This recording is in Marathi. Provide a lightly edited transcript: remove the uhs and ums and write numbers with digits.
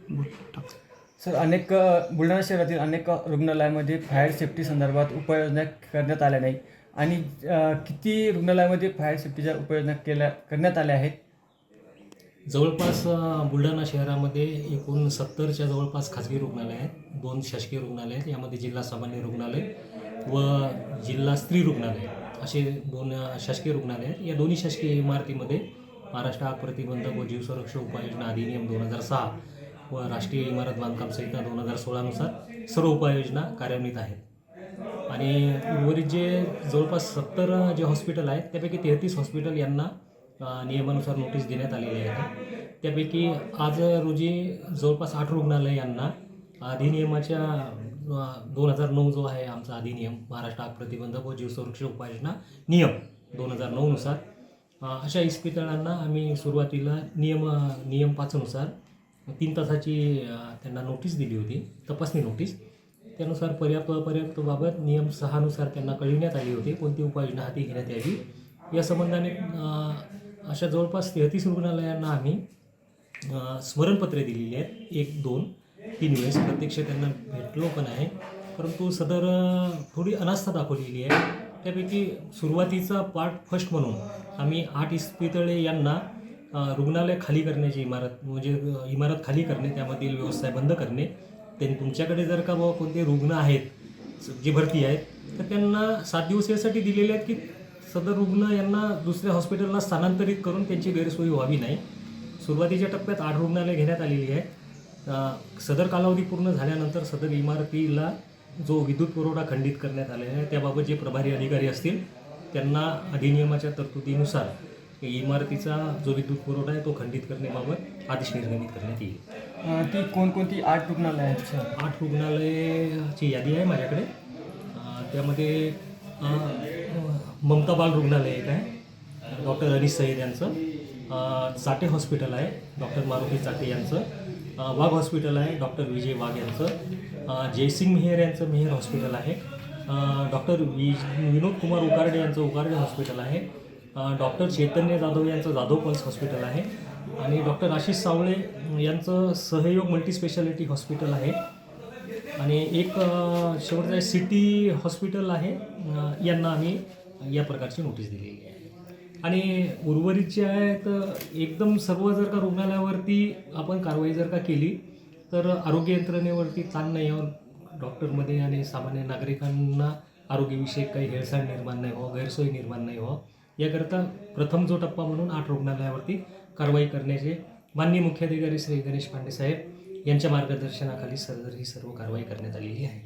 सर, बुलढाणा शहरातील अनेक रुग्णालयामध्ये फायर सेफ्टी संदर्भात उपाययोजना करण्यात आल्या नाही आणि किती रुग्णालयामध्ये फायर सेफ्टीच्या उपाययोजना करण्यात आल्या आहेत? जवळपास बुलढाणा शहरामध्ये एकूण 70च्या जवळपास खाजगी रुग्णालय आहेत, 2 शासकीय रुग्णालय आहेत. यामध्ये जिल्हा सामान्य रुग्णालय व जिल्हा स्त्री रुग्णालय असे 2 शासकीय रुग्णालय आहेत. या दोन्ही शासकीय इमारतीमध्ये महाराष्ट्र आग प्रतिबंधक व जीवसुरक्षा उपाययोजना अधिनियम 2006 व राष्ट्रीय इमारत बांधकाम संहिता 2016 नुसार सर्व उपाययोजना कार्यान्वित आहेत. आणि उर्वरित जे जवळपास 70 जे हॉस्पिटल आहेत त्यापैकी 33 हॉस्पिटल यांना नियमानुसार नोटीस देण्यात आलेली आहे. त्यापैकी आज रोजी जवळपास 8 रुग्णालय यांना अधिनियमाच्या 2009 जो आहे आमचा अधिनियम महाराष्ट्र आग प्रतिबंधक व जीवसुरक्षा उपाययोजना नियम 2009 नुसार अशा इस्पितळांना आम्ही सुरुवातीला नियम 5 नुसार 3 तासाची त्यांना नोटीस दिली होती, तपासणी नोटीस. त्यानुसार पर्याप्तबाबत नियम 6 नुसार त्यांना कळविण्यात आली होती कोणती उपाययोजना हाती घेण्यात यावी. या संबंधाने अशा जवळपास 33 रुग्णालयांना आम्ही स्मरणपत्रे दिलेली आहेत, 1, 2, 3 वेळेस. प्रत्यक्ष त्यांना भेटलो पण आहे, परंतु सदर थोडी अनास्था दाखवलेली आहे. त्यापैकी सुरुवातीचा पार्ट फर्स्ट म्हणून आम्ही 8 इस्पितळे यांना रुग्णालय खाली करण्याची इमारत खाली करणे, त्यामधील व्यवस्था बंद करणे. तुमच्याकडे जर का बाबा कोणते रुग्ण आहेत जे भरती आहेत तर त्यांना 7 दिवस यासाठी दिलेले आहेत की सदर रुग्ण यांना दुसऱ्या हॉस्पिटलला स्थानांतरित करून त्यांची गैरसोयी व्हावी नाही. सुरुवातीच्या टप्प्यात 8 रुग्णालय घेण्यात आलेली आहे. सदर कालावधी पूर्ण झाल्यानंतर सदर इमारतीला जो विद्युत पुरवठा खंडित करण्यात आलेला आहे त्याबाबत जे प्रभारी अधिकारी असतील त्यांना अधिनियमाच्या तरतुदीनुसार इमारतीचा जो विद्युत पुरवठा आहे तो खंडित करण्याबाबत आदेश निर्गमित करण्यात येईल. ती कोणकोणती 8 रुग्णालय आहेत सर? 8 रुग्णालयाची यादी आहे माझ्याकडे. त्यामध्ये ममता बाल रुग्णालय एक आहे, डॉक्टर अनिस सईद यांचं. चाटे हॉस्पिटल आहे, डॉक्टर मारुती चाटे यांचं. वाघ हॉस्पिटल आहे, डॉक्टर विजय वाघ यांचं. जयसिंग मेहर यांचं मेहर हॉस्पिटल आहे. डॉक्टर विनोद कुमार उकारडे यांचं उकारडे हॉस्पिटल आहे. डॉक्टर चैतन्य जाधव यांचं जाधव पल्स हॉस्पिटल आहे. आणि डॉक्टर आशिष सावळे यांचं सहयोग मल्टीस्पेशालिटी हॉस्पिटल आहे. आणि एक शेवटचं आहे सिटी हॉस्पिटल आहे. यांना आम्ही या प्रकारची नोटीस दिलेली आहे. आणि उर्वरित जे आहे तर एकदम सर्व जर का रुग्णालयावरती आपण कारवाई जर का केली तर आरोग्य यंत्रणेवरती ताण नाही यावर, डॉक्टरमध्ये आणि सामान्य नागरिकांना आरोग्यविषयक काही हेळसांड निर्माण नाही व्हावं, गैरसोय निर्माण नाही व्हावं याकरता प्रथम जो टप्पा म्हणून 8 रुग्णालयावरती कारवाई करण्याचे माननीय मुख्याधिकारी श्री गणेश पांडे साहेब यांच्या मार्गदर्शनाखाली ही सर्व कारवाई करण्यात आलेली आहे.